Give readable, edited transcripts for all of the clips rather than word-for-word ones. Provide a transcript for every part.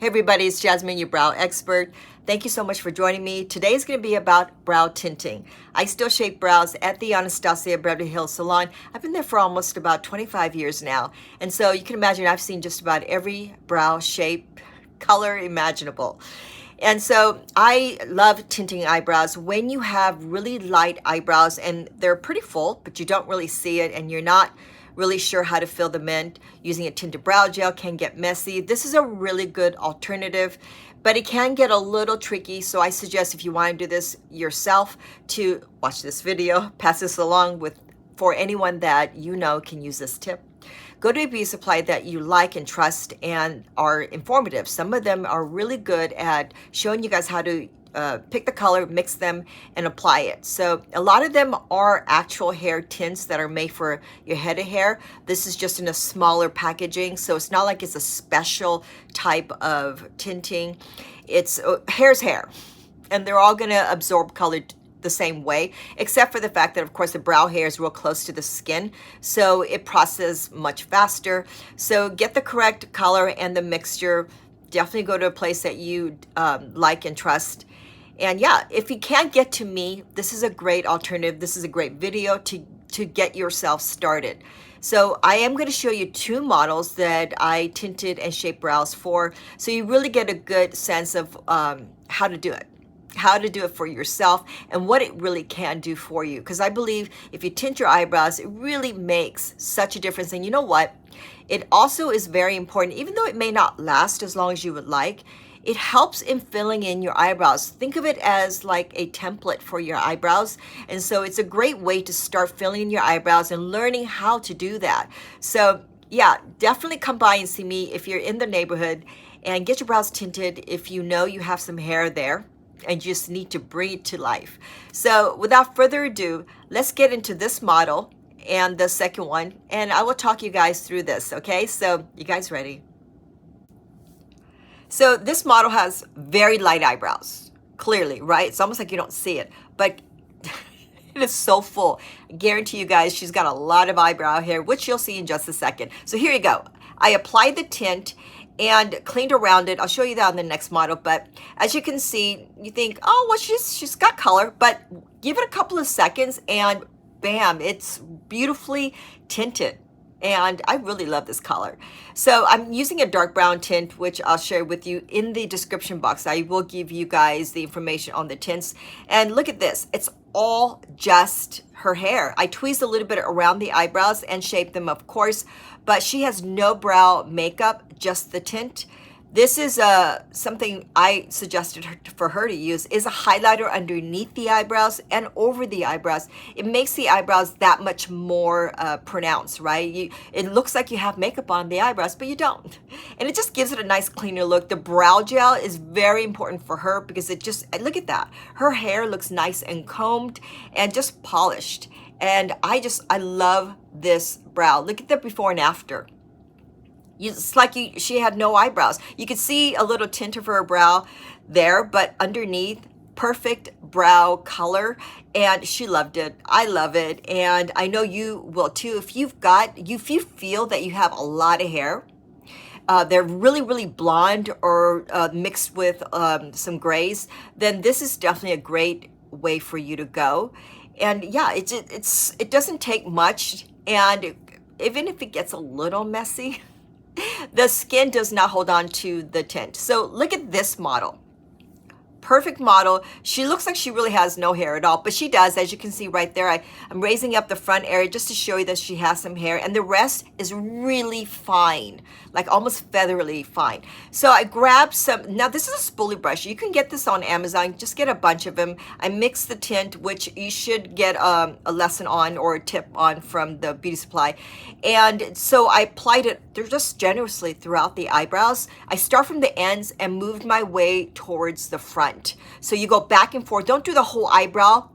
Hey everybody, it's Jasmine, your brow expert. Thank you so much for joining me. Today is going to be about brow tinting. I still shape brows at the Anastasia Beverly Hills Salon. I've been there for almost about 25 years now. And so you can imagine I've seen just about every brow shape, color imaginable. And so I love tinting eyebrows. When you have really light eyebrows and they're pretty full, but you don't really see it and you're not really sure how to fill them in, using a tinted brow gel can get messy. This is a really good alternative, but it can get a little tricky. So I suggest if you want to do this yourself to watch this video, pass this along for anyone that you know can use this tip. Go to a beauty supply that you like and trust and are informative. Some of them are really good at showing you guys how to pick the color, mix them, and apply it. So a lot of them are actual hair tints that are made for your head of hair. This is just in a smaller packaging, so it's not like it's a special type of tinting. It's hair's hair, and they're all gonna absorb color the same way, except for the fact that of course the brow hair is real close to the skin, so it processes much faster. So get the correct color and the mixture. Definitely go to a place that you like and trust. And yeah, if you can't get to me, this is a great alternative. This is a great video to get yourself started. So I am going to show you two models that I tinted and shaped brows for, so you really get a good sense of how to do it for yourself and what it really can do for you. Because I believe if you tint your eyebrows, it really makes such a difference. And you know what? It also is very important, even though it may not last as long as you would like, it helps in filling in your eyebrows. Think of it as like a template for your eyebrows. And so it's a great way to start filling in your eyebrows and learning how to do that. So yeah, definitely come by and see me if you're in the neighborhood, and get your brows tinted if you know you have some hair there and you just need to bring it to life. So without further ado, let's get into this model and the second one, and I will talk you guys through this, okay? So you guys ready? So this model has very light eyebrows, clearly, right? It's almost like you don't see it, but it is so full. I guarantee you guys she's got a lot of eyebrow hair, which you'll see in just a second. So here you go. I applied the tint and cleaned around it. I'll show you that on the next model, but as you can see, you think, oh, well, she's got color, but give it a couple of seconds and bam, it's beautifully tinted. And I really love this color. So I'm using a dark brown tint, which I'll share with you in the description box. I will give you guys the information on the tints. And look at this, it's all just her hair. I tweezed a little bit around the eyebrows and shaped them, of course, but she has no brow makeup, just the tint. This is something I suggested for her to use, is a highlighter underneath the eyebrows and over the eyebrows. It makes the eyebrows that much more pronounced, right? It looks like you have makeup on the eyebrows, but you don't. And it just gives it a nice cleaner look. The brow gel is very important for her because it just, look at that. Her hair looks nice and combed and just polished. And I love this brow. Look at the before and after. It's like she had no eyebrows. You could see a little tint of her brow there, but underneath, perfect brow color, and she loved it. I love it, and I know you will too. If you feel that you have a lot of hair, they're really, really blonde or mixed with some grays, then this is definitely a great way for you to go. And yeah, it doesn't take much, and even if it gets a little messy, the skin does not hold on to the tint. So look at this model. Perfect model. She looks like she really has no hair at all, but she does, as you can see right there. I'm raising up the front area just to show you that she has some hair, and the rest is really fine, like almost feathery fine. So I grabbed some. Now this is a spoolie brush. You can get this on Amazon. Just get a bunch of them. I mixed the tint, which you should get a lesson on or a tip on from the beauty supply. And so I applied it just generously throughout the eyebrows. I start from the ends and moved my way towards the front. So you go back and forth. Don't do the whole eyebrow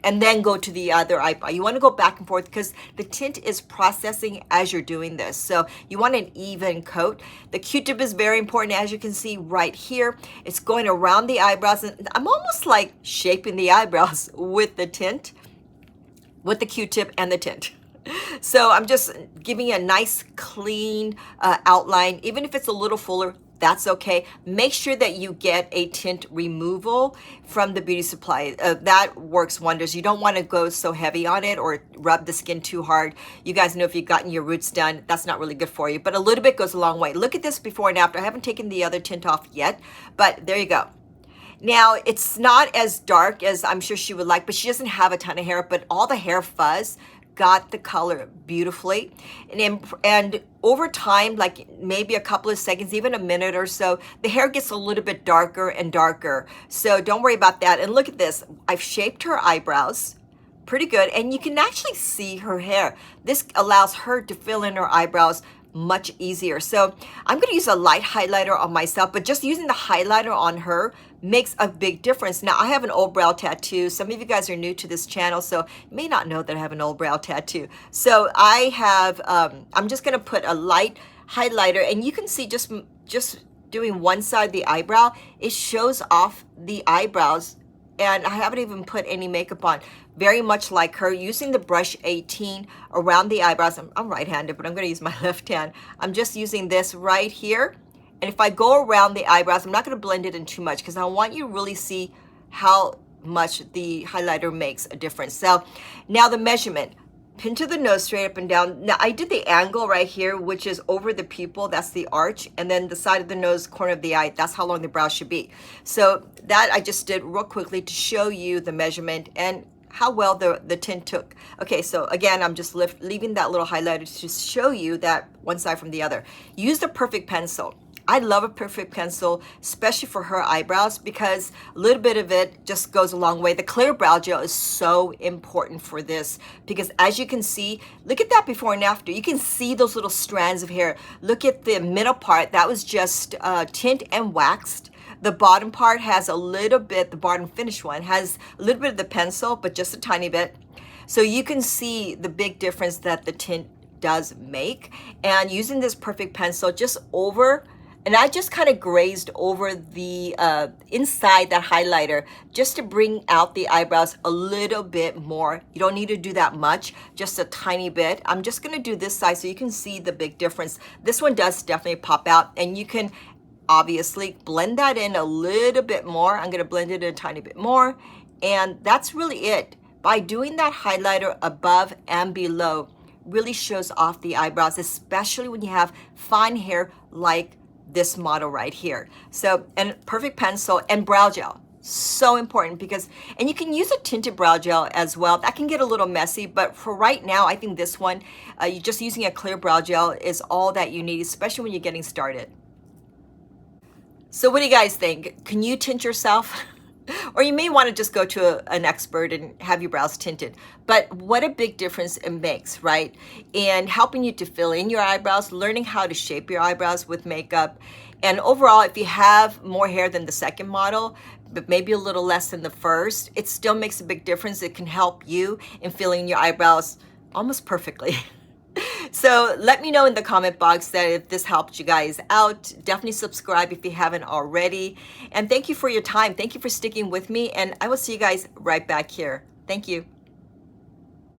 and then go to the other eyebrow. You want to go back and forth because the tint is processing as you're doing this. So you want an even coat. The Q-tip is very important, as you can see right here. It's going around the eyebrows, and I'm almost like shaping the eyebrows with the tint, with the Q-tip and the tint. So I'm just giving you a nice clean outline. Even if it's a little fuller, that's okay. Make sure that you get a tint removal from the beauty supply. That works wonders. You don't want to go so heavy on it or rub the skin too hard. You guys know if you've gotten your roots done, that's not really good for you, but a little bit goes a long way. Look at this before and after. I haven't taken the other tint off yet, but there you go. Now, it's not as dark as I'm sure she would like, but she doesn't have a ton of hair, but all the hair fuzz got the color beautifully. And over time, like maybe a couple of seconds, even a minute or so, the hair gets a little bit darker and darker. So don't worry about that. And look at this. I've shaped her eyebrows pretty good, and you can actually see her hair. This allows her to fill in her eyebrows much easier. So I'm going to use a light highlighter on myself, but just using the highlighter on her makes a big difference. Now, I have an old brow tattoo. Some of you guys are new to this channel, so you may not know that I have an old brow tattoo. So I have, I'm just going to put a light highlighter, and you can see just doing one side of the eyebrow, it shows off the eyebrows, and I haven't even put any makeup on. Very much like her, using the brush 18 around the eyebrows. I'm right-handed, but I'm going to use my left hand. I'm just using this right here. And if I go around the eyebrows, I'm not going to blend it in too much because I want you to really see how much the highlighter makes a difference. So now the measurement. Pin to the nose, straight up and down. Now I did the angle right here, which is over the pupil, that's the arch, and then the side of the nose, corner of the eye, that's how long the brow should be. So that I just did real quickly to show you the measurement and how well the tint took. Okay, so again, I'm just leaving that little highlighter to show you that one side from the other. Use the perfect pencil. I love a perfect pencil, especially for her eyebrows, because a little bit of it just goes a long way. The clear brow gel is so important for this because as you can see, look at that before and after. You can see those little strands of hair. Look at the middle part. That was just tint and waxed. The bottom part has a little bit, the bottom finished one has a little bit of the pencil, but just a tiny bit. So you can see the big difference that the tint does make. And using this perfect pencil just over, and I just kind of grazed over the inside that highlighter just to bring out the eyebrows a little bit more. You don't need to do that much, just a tiny bit. I'm just going to do this side so you can see the big difference. This one does definitely pop out, and you can obviously blend that in a little bit more. I'm going to blend it in a tiny bit more, and that's really it. By doing that highlighter above and below really shows off the eyebrows, especially when you have fine hair like this model right here. So, and perfect pencil and brow gel, so important because, and you can use a tinted brow gel as well. That can get a little messy, but for right now, I think this one, you just using a clear brow gel is all that you need, especially when you're getting started. So what do you guys think? Can you tint yourself? Or you may want to just go to an expert and have your brows tinted. But what a big difference it makes, right? And helping you to fill in your eyebrows, learning how to shape your eyebrows with makeup. And overall, if you have more hair than the second model, but maybe a little less than the first, it still makes a big difference. It can help you in filling your eyebrows almost perfectly. So let me know in the comment box that if this helped you guys out. Definitely subscribe if you haven't already. And thank you for your time. Thank you for sticking with me. And I will see you guys right back here. Thank you.